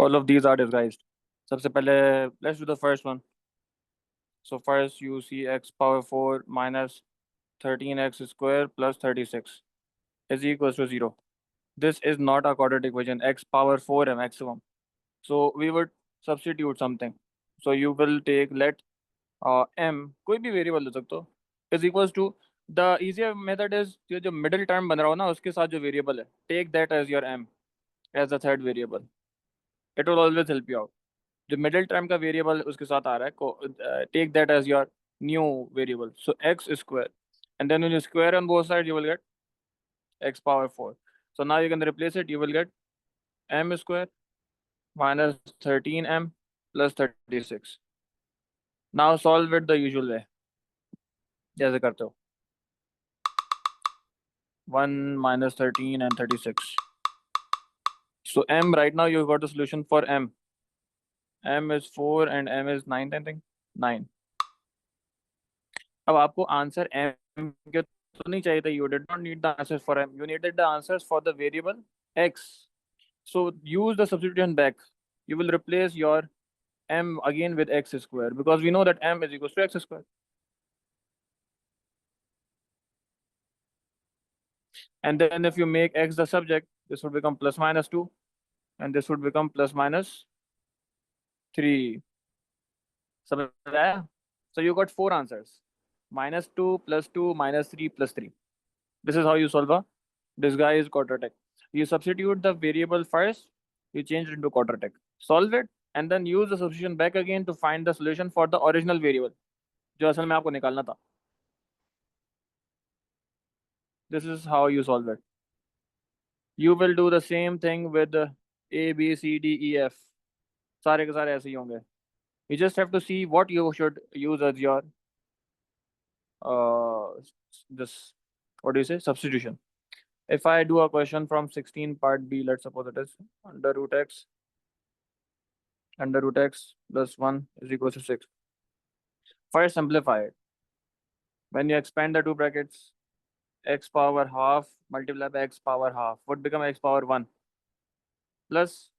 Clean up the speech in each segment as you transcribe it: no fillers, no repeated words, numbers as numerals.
All of these are disguised. सबसे पहले let's do the first one. So first you see x power 4 minus 13x square plus 36 is equals to 0. This is not a quadratic equation. X power 4 है maximum. So we would substitute something. So you will take let m कोई भी variable ले सकते हो is equals to the easier method is ये जो middle term बन रहा हो ना उसके साथ जो वेरिएबल है take that as your m as the third variable. It will always help you out. जो मिडिल टर्म का वेरिएबल उसके साथ आ रहा है को take that as your new variable. So x square and then when you square on both sides you will get x power 4. So now you can replace it. You will get m square minus 13m plus 36. Now solve it the usual way जैसे करते हो 1 minus 13 and 36. So m right now you got the solution for m. M is 4 and m is 9 I think 9. अब आपको answer m के तो नहीं चाहिए था. You did not need the answers for m. You needed the answers for the variable x. So use the substitution back. You will replace your m again with x square because we know that m is equals to x square. And then if you make x the subject, this would become plus minus 2 and this would become plus minus 3. So you got 4 answers. Minus 2 plus 2 minus 3 plus 3. This is how you solve a disguised quadratic. You substitute the variable first, you change it into quadratic. Solve it and then use the substitution back again to find the solution for the original variable जो असल में आपको निकालना था. This is how you solve it. You will do the same thing with A, B, C, D, E, F. सारे के सारे ऐसे ही होंगे. You just have to see what you should use as your this what do you say substitution. If I do a question from 16 part B, let's suppose it is under root x plus 1 is equal to 6. First simplify it. When you expand the two brackets, x power half multiplied by x power half would become x power 1 plus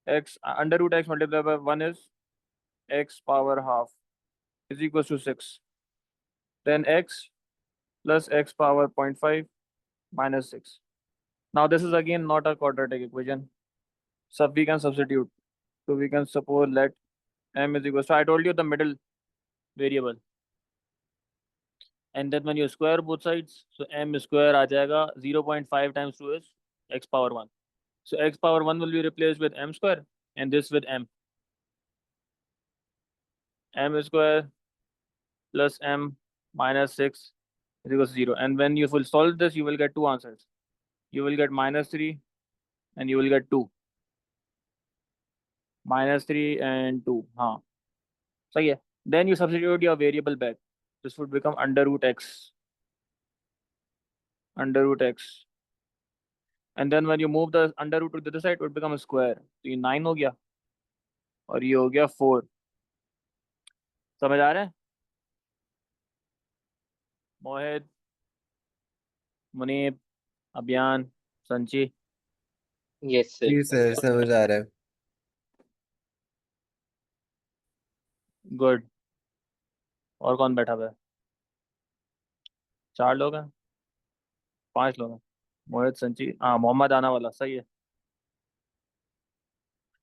x under root x multiplied by 1 is x power half is equals to 6. Then x plus x power 0.5 minus 6. Now this is again not a quadratic equation. So we can substitute. So we can suppose let m is equal. So I told you the middle variable. And then when you square both sides, so m square आ जाएगा 0.5 times 2 is x power 1. So x power 1 will be replaced with m square and this with m. M square plus m minus 6 is equal to 0. And when you will solve this, you will get two answers. You will get minus 3 and you will get 2. Minus 3 and 2. हाँ सही है. Then you substitute your variable back. This would become under root x. Under root x. And then when you move the under root to the other side, it would become a square. तो ये 9 हो गया और ये हो गया 4. समझ आ रहा है? मोहित, मुनीब, अभियान, संची. Yes sir. जी सर समझ आ रहा है. गुड. और कौन बैठा हुआ है? 4 लोग हैं, 5 लोग हैं. मोहित, संची, हाँ मोहम्मद आना वाला. सही है.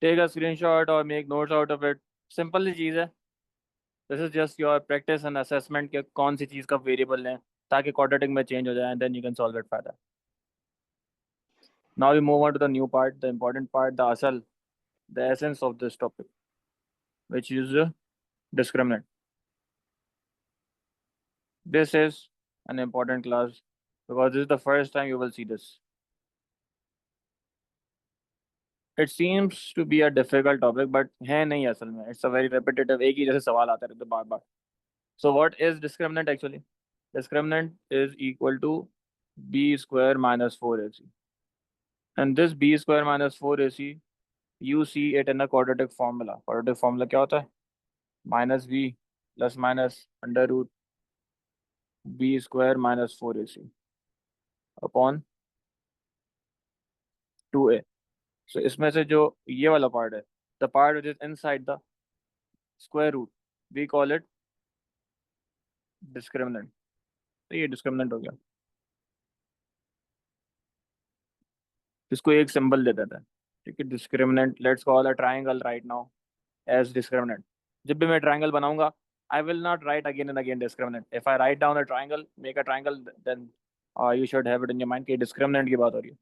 टेक अ स्क्रीनशॉट और make notes out of it. Simple सी चीज़ है. This is just your practice and assessment के कौन सी चीज़ का वेरिएबल है ताकि क्वाड्रेटिक में चेंज हो जाए and then you can solve it further. Now we move on to the new part, the important part, the असल, the essence of this topic which is discriminant. This is an important class because this is the first time you will see this. It seems to be a difficult topic, but है नहीं असल में. It's a very repetitive. एक ही जैसे सवाल आते रहते बार बार. So what is discriminant actually? Discriminant is equal to b square minus 4ac. And this b square minus 4ac, you see it in a quadratic formula. Quadratic formula क्या होता है? Minus b plus minus under root b square minus 4ac upon 2a. So इसमें से जो ये वाला part है the part which is inside the square root, we call it discriminant. तो ये discriminant हो गया, इसको एक सिंबल दे देता है, ठीक है, discriminant. Let's call a triangle right now as discriminant. जब भी मैं triangle बनाऊंगा, I will not write again and again discriminant. If I write down a triangle, make a triangle, then you should have it in your mind कि discriminant की बात हो रही है.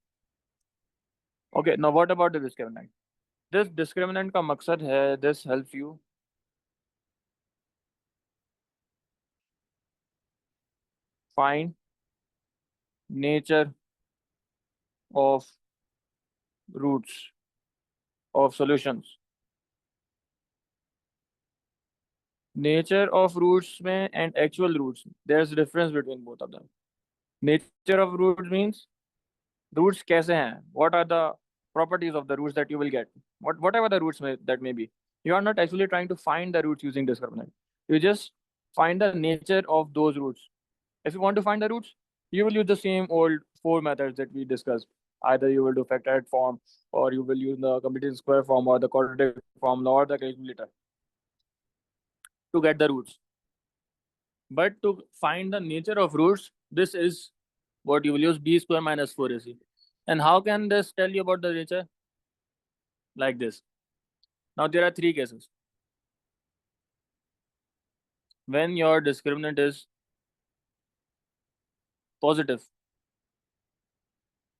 Okay, now what about the discriminant? This discriminant का मकसद है, this helps you find nature of roots of solutions. Nature of roots में and actual roots, there's a difference between both of them. Nature of roots means roots कैसे हैं, what are the properties of the roots that you will get, whatever the roots that may be. You are not actually trying to find the roots using discriminant. You just find the nature of those roots. If you want to find the roots, you will use the same old 4 methods that we discussed. Either you will do factorized form, or you will use the completed square form, or the quadratic form, or the calculator to get the roots. But to find the nature of roots, this is what you will use, b square minus 4ac. And how can this tell you about the nature? Like this. Now there are 3 cases. When your discriminant is positive.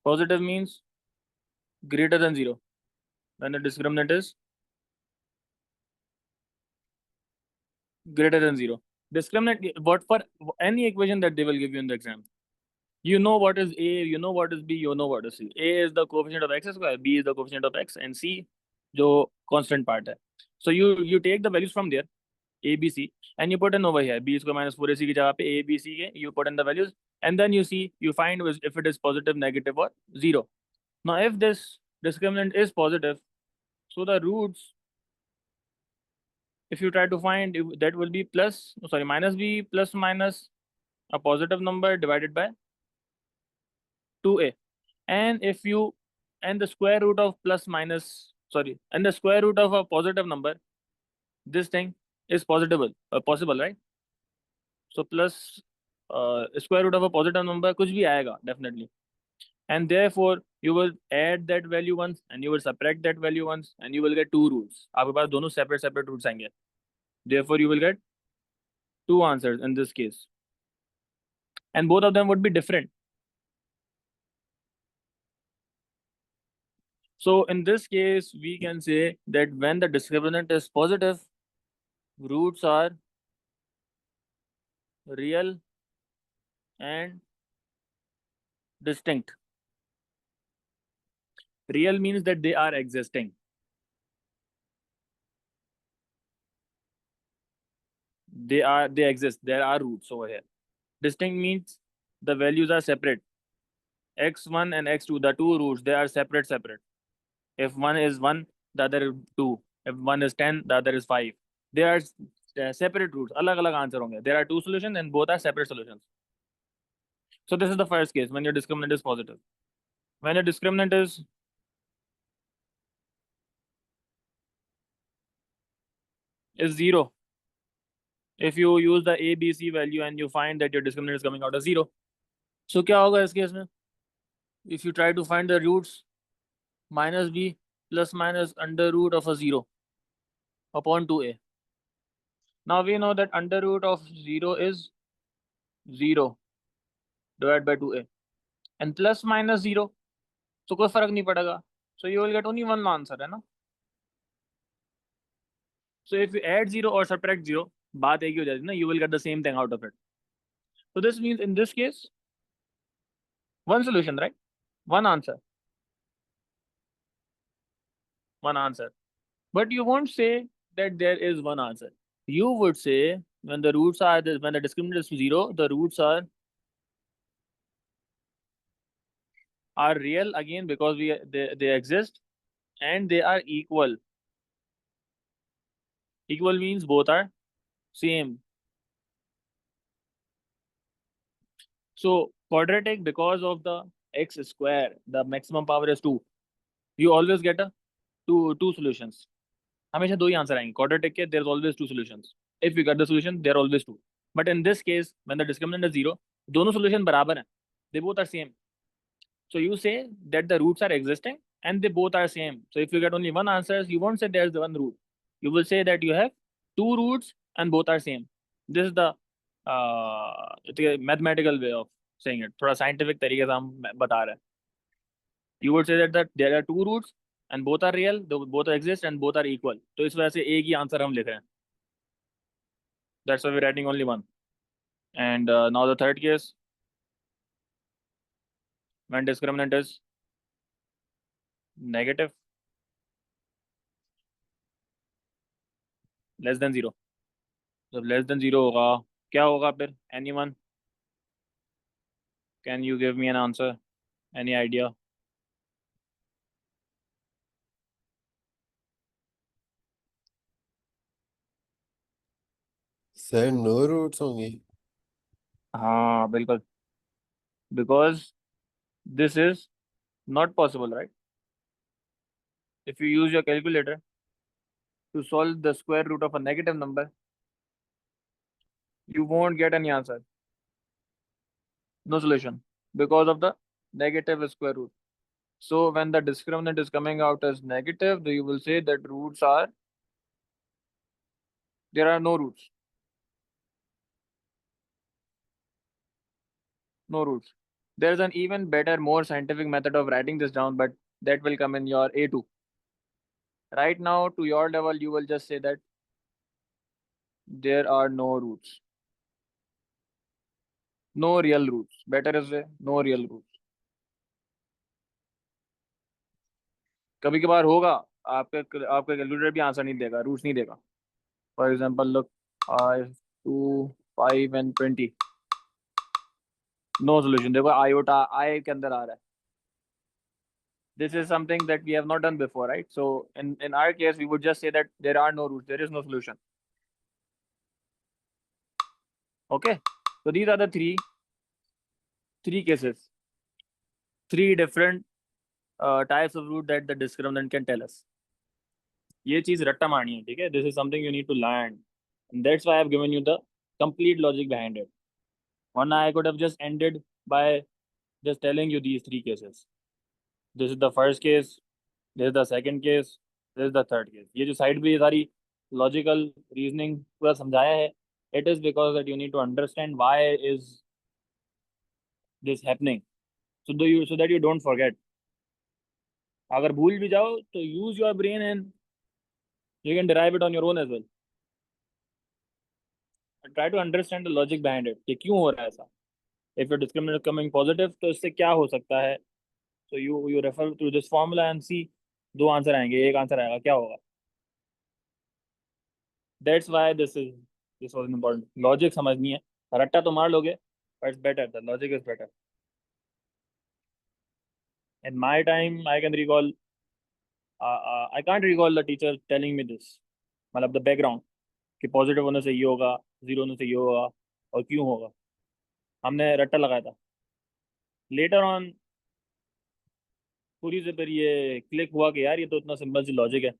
Positive means greater than 0. When the discriminant is greater than 0. Discriminant, what for any equation that they will give you in the exam. You know what is A, you know what is B, you know what is C. A is the coefficient of x square, B is the coefficient of x, and C जो constant part है. So you take the values from there, A, B, C, and you put in over here, B square minus 4AC की जगह पे A, B, C के, you put in the values, and then you find if it is positive, negative, or 0. Now if this discriminant is positive, so the roots, if you try to find, that will be minus b plus minus a positive number divided by 2a. And if you, and the square root of and the square root of a positive number, this thing is possible, right? So plus square root of a positive number कुछ भी आएगा definitely. And therefore you will add that value once and you will subtract that value once and you will get 2 roots. आपके पास दोनों separate roots आएंगे. Therefore you will get 2 answers in this case. And both of them would be different. So in this case, we can say that when the discriminant is positive, roots are real and distinct. Real means that they are existing. They exist. There are roots over here. Distinct means the values are separate. X1 and X2, the 2 roots, they are separate. If one is 1, the other is 2. If one is 10, the other is 5. They are separate roots. Alag answer honge. There are 2 solutions and both are separate solutions. So this is the first case when your discriminant is positive. When your discriminant is zero, if you use the a, b, c value and you find that your discriminant is coming out as 0, so क्या होगा इस case में? If you try to find the roots, minus b plus minus under root of a 0 upon 2a. Now we know that under root of 0 is 0 divided by 2a, and plus minus 0, so कोई फर्क नहीं पड़ेगा. So you will get only one answer, है ना? So if you add 0 or subtract 0, बात एक ही हो जाती है ना, you will get the same thing out of it. So this means in this case, one solution, right? One answer. One answer. But you won't say that there is one answer. You would say when the roots are when the discriminant is 0, the roots are real again because they exist and they are equal. Equal means both are same. So quadratic, because of the x square, the maximum power is 2. You always get two solutions. हमेशा दो ही answer आएंगे quadratic के there is always two solutions if we get the solution there are always two but in this case when the discriminant is 0 दोनों solution बराबर हैं they both are same so you say that the roots are existing and they both are same so if you get only one answer you won't say there is one root you will say that you have two roots and both are same this is the mathematical way of saying it थोड़ा scientific तरीके से हम बता रहे हैं you would say that there are two roots and both are real both exist and both are equal तो इस वजह से एक ही आंसर हम लिख रहे हैं that's why we're writing only one and now the third case when discriminant is negative less than 0 जब less than 0 होगा क्या होगा फिर anyone can you give me an answer any idea sir no roots होंगे हाँ बिल्कुल because this is not possible right if you use your calculator to solve the square root of a negative number you won't get any answer no solution because of the negative square root so when the discriminant is coming out as negative you will say that roots are there are no roots no roots there's an even better more scientific method of writing this down but that will come in your A2 right now to your level you will just say that there are no roots no real roots better is no real roots कभी कभार होगा आपके आपका calculator भी answer नहीं देगा roots नहीं देगा for example look 2 5 and 20 no solution देखो आयोटा आई के अंदर आ रहा है this is something that we have not done before right so in our case we would just say that there are no roots there is no solution okay so these are the three cases three different types of root that the discriminant can tell us ये चीज रट्टा मारनी है ठीक है this is something you need to learn and that's why I have given you the complete logic behind it one I could have just ended by just telling you these three cases this is the first case this is the second case this is the third case ये जो side पे ये सारी logical reasoning पूरा समझाया है it is because that you need to understand why is this happening so that you don't forget अगर भूल भी जाओ तो use your brain and you can derive it on your own as well and try to understand the logic behind it कि क्यों हो रहा है ऐसा if your discriminant is coming positive तो इससे क्या हो सकता है so you refer to this formula and see दो आंसर आएंगे एक आंसर आएगा क्या होगा that's why this was important logic समझनी है रट्टा तो मार लोगे but it's better the logic is better in my time I can recall I can't recall the teacher telling me this मतलब the background कि पॉजिटिव होने से ये होगा जीरो होने से ये होगा और क्यों होगा हमने रट्टा लगाया था लेटर ऑन पूरी से फिर ये क्लिक हुआ कि यार ये तो इतना सिंपल सी लॉजिक है